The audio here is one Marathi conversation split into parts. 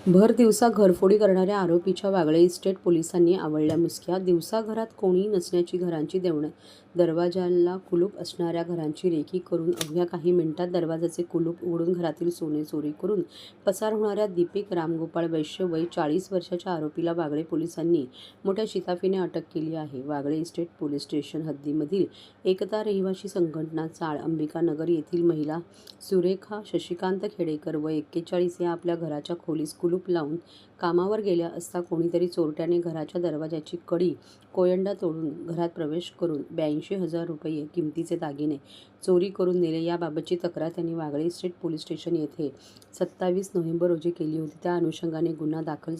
भर दिवसा घरफोडी करणाऱ्या आरोपीच्या वागळे इस्टेट पोलिसांनी आवळल्या मुसक्या. दिवसा घरात कोणी नसण्याची घरांची देवणं. दरवाजाला कुलूप असणाऱ्या घरांची रेकी करून अवघ्या काही मिनिटात दरवाजाचे कुलूप उघडून घरातील सोने चोरी करून पसार होणाऱ्या दीपिक रामगोपाळ वैश्य वय 40 वर्षाच्या आरोपीला वागळे पोलिसांनी मोठ्या शिताफीने अटक केली आहे. वागळे इस्टेट पोलीस स्टेशन हद्दीमधील एकता रहिवासी संघटना चाळ अंबिकानगर येथील महिला सुरेखा शशिकांत खेडेकर वय 41 या आपल्या घराच्या खोलीस कुलूप लावून कामावर गेल्या असता कोणीतरी चोरट्याने घराच्या दरवाजाची कडी कोयंडा तोडून घरात प्रवेश करून 82,000 रुपये किमतीचे दागिने चोरी करून नेले. याबाबतची तक्रार त्यांनी वागळे इस्टेट पोलीस स्टेशन येथे 27 नोव्हेंबर रोजी केली होती. त्या अनुषंगाने गुन्हा दाखल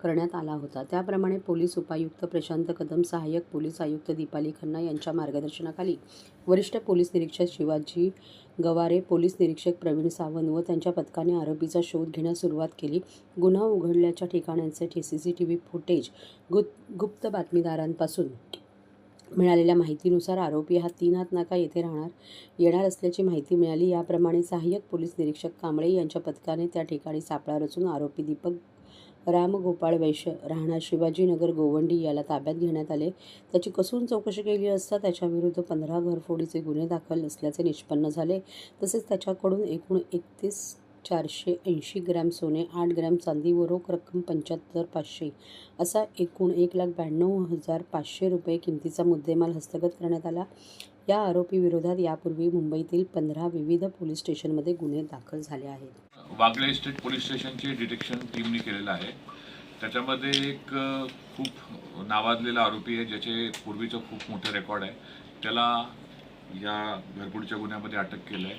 करण्यात आला होता. त्याप्रमाणे पोलीस उपायुक्त प्रशांत कदम, सहाय्यक पोलीस आयुक्त दीपाली खन्ना यांच्या मार्गदर्शनाखाली वरिष्ठ पोलीस निरीक्षक शिवाजी गवारे, पोलीस निरीक्षक प्रवीण सावंत व त्यांच्या पथकाने आरोपीचा शोध घेण्यास सुरुवात केली. गुन्हा उघडल्याच्या ठिकाणांचे सीसीटीव्ही फुटेज, गुप्त बातमीदारांपासून मिळालेल्या माहितीनुसार आरोपी हा 3 हात नाका येथे येणार असल्याची माहिती मिळाली. याप्रमाणे सहाय्यक पोलीस निरीक्षक कांबळे यांच्या पथकाने त्या ठिकाणी सापळा रचून आरोपी दीपक रामगोपाळ वैश्य राहणार शिवाजीनगर गोवंडी याला ताब्यात घेण्यात आले. त्याची कसून चौकशी केली असता त्याच्याविरुद्ध 15 घरफोडीचे गुन्हे दाखल असल्याचे निष्पन्न झाले. तसेच त्याच्याकडून एकूण 31,480 ग्रॅम सोने, 8 ग्रॅम चांदी व रोख रक्कम 75,500 असा एकूण 1,92,500 रुपये किमतीचा मुद्देमाल हस्तगत करण्यात आला. या आरोपीविरोधात यापूर्वी मुंबईतील 15 विविध पोलीस स्टेशनमध्ये गुन्हे दाखल झाले आहेत. वागळे इस्टेट पोलीस स्टेशनची डिटेक्शन टीमने केलेलं आहे. त्याच्यामध्ये एक खूप नावाजलेला आरोपी आहे, ज्याचे पूर्वीचं खूप मोठं रेकॉर्ड आहे. त्याला या घरफोडीच्या गुन्ह्यामध्ये अटक केलं आहे.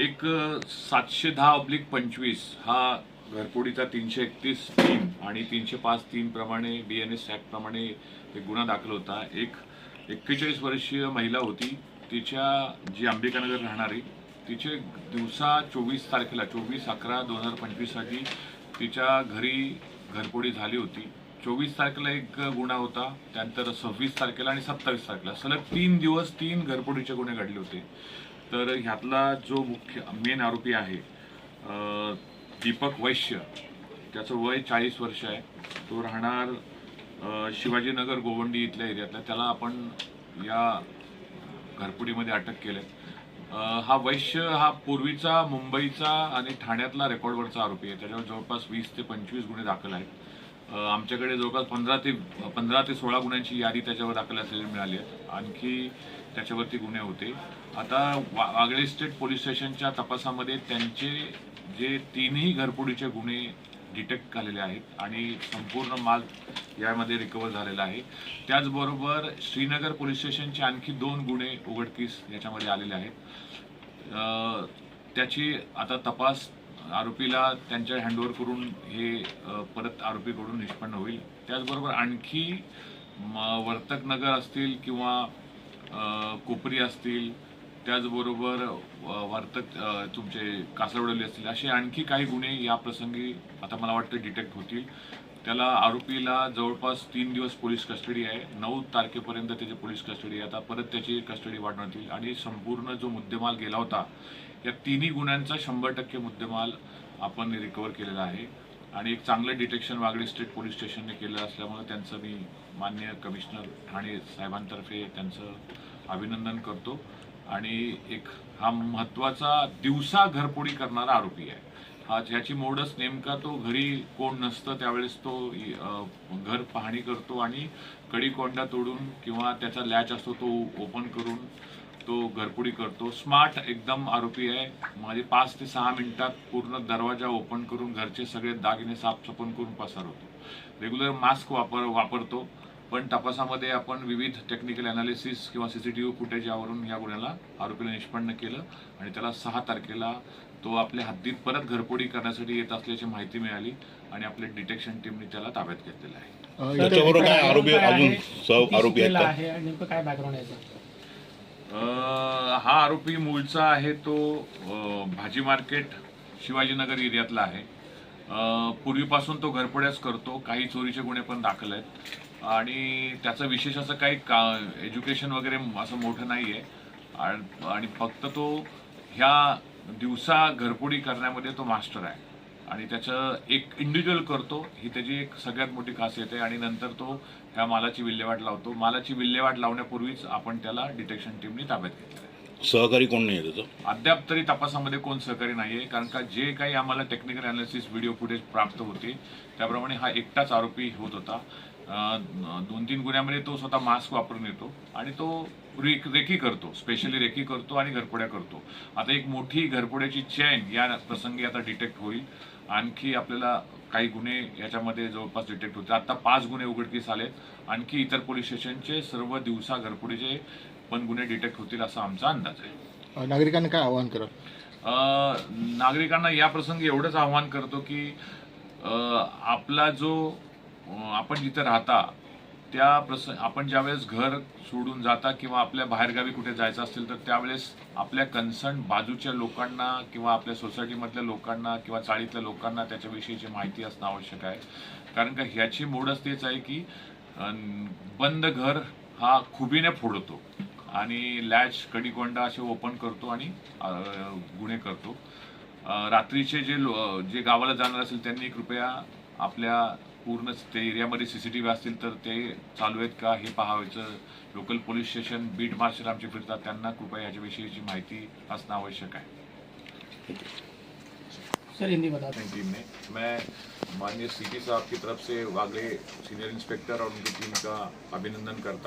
एक 710/25 हा घरफोडीचा 331(3) आणि 305(3) प्रमाणे BNS ॲक्ट प्रमाणे एक गुन्हा दाखल होता. एक 41 वर्षीय महिला होती. तिच्या जी अंबिकानगर राहणारी, तिचे दिवसा 24 तारखेला 24/11/2025 साठी तिच्या घरी घरफोडी झाली होती. 24 तारखेला एक गुन्हा होता, त्यानंतर 26 तारखेला आणि 27 तारखेला सलग 3 दिवस 3 घरफोडीचे गुन्हे घडले होते. तर ह्यातला जो मेन आरोपी आहे दीपक वैश्य, त्याचं वय 40 वर्ष आहे. तो राहणार शिवाजीनगर गोवंडी इथल्या एरियातला. त्याला आपण या घरफोडीमध्ये अटक केलं. हा वैश्य हा पूर्वीचा मुंबईचा आणि ठाण्यातला रेकॉर्डवरचा आरोपी आहे. त्याच्यावर जवळपास 20 ते 25 गुन्हे दाखल आहेत. आमच्याकडे जवळपास 15 ते 16 गुन्ह्यांची यादी त्याच्यावर दाखल असलेली मिळाली आहे. आणखी त्याच्यावरती गुन्हे होते. आता वागळे इस्टेट पोलीस स्टेशनच्या तपासामध्ये त्यांचे जे 3ही घरफोडीचे गुन्हे डिटेक्ट झालेले आहेत आणि संपूर्ण माल यामध्ये रिकवर झालेला आहे. त्याचबरोबर श्रीनगर पोलीस स्टेशनचे आणखी 2 गुन्हे उघडकीस याच्यामध्ये आलेले आहेत. त्याची आता तपास आरोपीला त्यांच्या हँडओव्हर करून हे परत आरोपीकडून निष्पन्न होईल. त्याचबरोबर आणखी वर्तकनगर असतील किंवा कोपरी असतील, त्याचबरोबर तुमचे कासरवडली असतील, असे आणखी काही गुन्हे या प्रसंगी आता मला वाटतं डिटेक्ट होतील. त्याला आरोपीला जवळपास 3 दिवस पोलीस कस्टडी आहे. 9 तारखेपर्यंत त्याची पोलीस कस्टडी आहे. आता परत त्याची कस्टडी वाढवण्यात येईल आणि संपूर्ण जो मुद्देमाल गेला होता या 3ही गुन्ह्यांचा 100% मुद्देमाल आपण रिकवर केलेला आहे. आणि एक चांगलं डिटेक्शन वागळे इस्टेट पोलीस स्टेशनने केलं असल्यामुळे त्यांचं मी माननीय कमिशनर ठाणे साहेबांतर्फे त्यांचं अभिनंदन करतो. आणि एक हा महत्त्वाचा दिवसा घरफोडी करणारा आरोपी आहे. ह्याची मोडच नेमका तो घरी कोण नसतं त्यावेळेस तो घर पाहणी करतो आणि कडी कोंडा तोडून किंवा त्याचा लॅच असतो तो ओपन करून तो घरफोडी करतो. स्मार्ट एकदम आरोपी आहे. म्हणजे 5 ते 6 मिनिटात पूर्ण दरवाजा ओपन करून घरचे सगळे दागिने साफसफाई करून पसार होतो. रेग्युलर मास्क वापरतो. पण तपासामध्ये आपण विविध टेक्निकल अनालिसिस किंवा सीसीटीव्ही फुटेज यावरून या गुन्ह्याला आरोपीला निष्पन्न केलं आणि त्याला 6 तारखेला तो आपल्या हद्दीत परत घरफोडी करण्यासाठी येत असल्याची माहिती मिळाली आणि आपल्या डिटेक्शन टीमने त्याला ताब्यात घेतलेला आहे. त्याच्याबरोबर काय आरोपी अजून सह आरोपी आहेत? नेमकं काय बॅकग्राऊंड आहे? हा आरोपी मूळचा आहे तो भाजी मार्केट शिवाजीनगर एरियातला आहे. पूर्वीपासून तो घरफोड्याच करतो. काही चोरीचे गुन्हे पण दाखल आहेत आणि त्याचं विशेष असं काही एज्युकेशन वगैरे असं मोठं नाही आहे आणि फक्त तो ह्या दिवसा घरफोडी करण्यामध्ये तो मास्टर आहे. आणि त्याचं एक इंडिव्हिज्युअल करतो, ही त्याची एक सगळ्यात मोठी खासियत आहे. आणि नंतर तो ह्या मालाची विल्हेवाट लावतो. मालाची विल्हेवाट लावण्यापूर्वीच आपण त्याला डिटेक्शन टीमने ताब्यात घेतलं आहे. सहकारी कोण नाही आहे त्याचं? अद्याप तरी तपासामध्ये कोण सहकारी नाहीये, कारण का जे काही आम्हाला टेक्निकल अनालिसिस व्हिडिओ फुटेज प्राप्त होते त्याप्रमाणे हा एकटाच आरोपी होत होता. 2-3 गुन्ह्यामध्ये तो स्वतः मास्क वापरून येतो आणि तो रेकी करतो, स्पेशली रेकी करतो आणि घरफोड्या करतो. आता एक मोठी घरफोड्याची चेन या प्रसंगी आता डिटेक्ट होईल. आणखी आपल्याला काही गुन्हे याच्यामध्ये जवळपास डिटेक्ट होते. आता 5 गुन्हे उघडकीस आलेत. आणखी इतर पोलीस स्टेशनचे सर्व दिवसा घरफोडीचे पण गुन्हे डिटेक्ट होतील असा आमचा अंदाज आहे. नागरिकांना काय आवाहन करा? नागरिकांना या प्रसंगी एवढंच आव्हान करतो की आपला जो आपण जिथे राहता त्या आपण ज्यावेळेस घर सोडून जाता किंवा आपल्या बाहेरगावी कुठे जायचं असेल तर त्यावेळेस आपल्या कन्सर्न बाजूच्या लोकांना किंवा आपल्या सोसायटीमधल्या लोकांना किंवा चाळीतल्या लोकांना त्याच्याविषयीची माहिती असणं आवश्यक आहे. कारण का ह्याची मोडच तेच आहे की बंद घर हा खुबीने फोडतो आणि लॅच कडीकोंडा असे ओपन करतो आणि गुन्हे करतो. रात्रीचे जे गावाला जाणार असेल त्यांनी कृपया आपल्या पूर्ण ते एरियामध्ये CCTV असतील तर ते चालू आहेत का हे पाहायचं. Local police station beat marshal आमचे फिरतात, त्यांना कृपया याच्याविषयीची माहिती असणं आवश्यक आहे. सर हिंदी बता टीम ने मैं माननीय CP साहब की तरफ से वागले सीनियर इंस्पेक्टर और उनकी टीम का अभिनंदन करता हूं.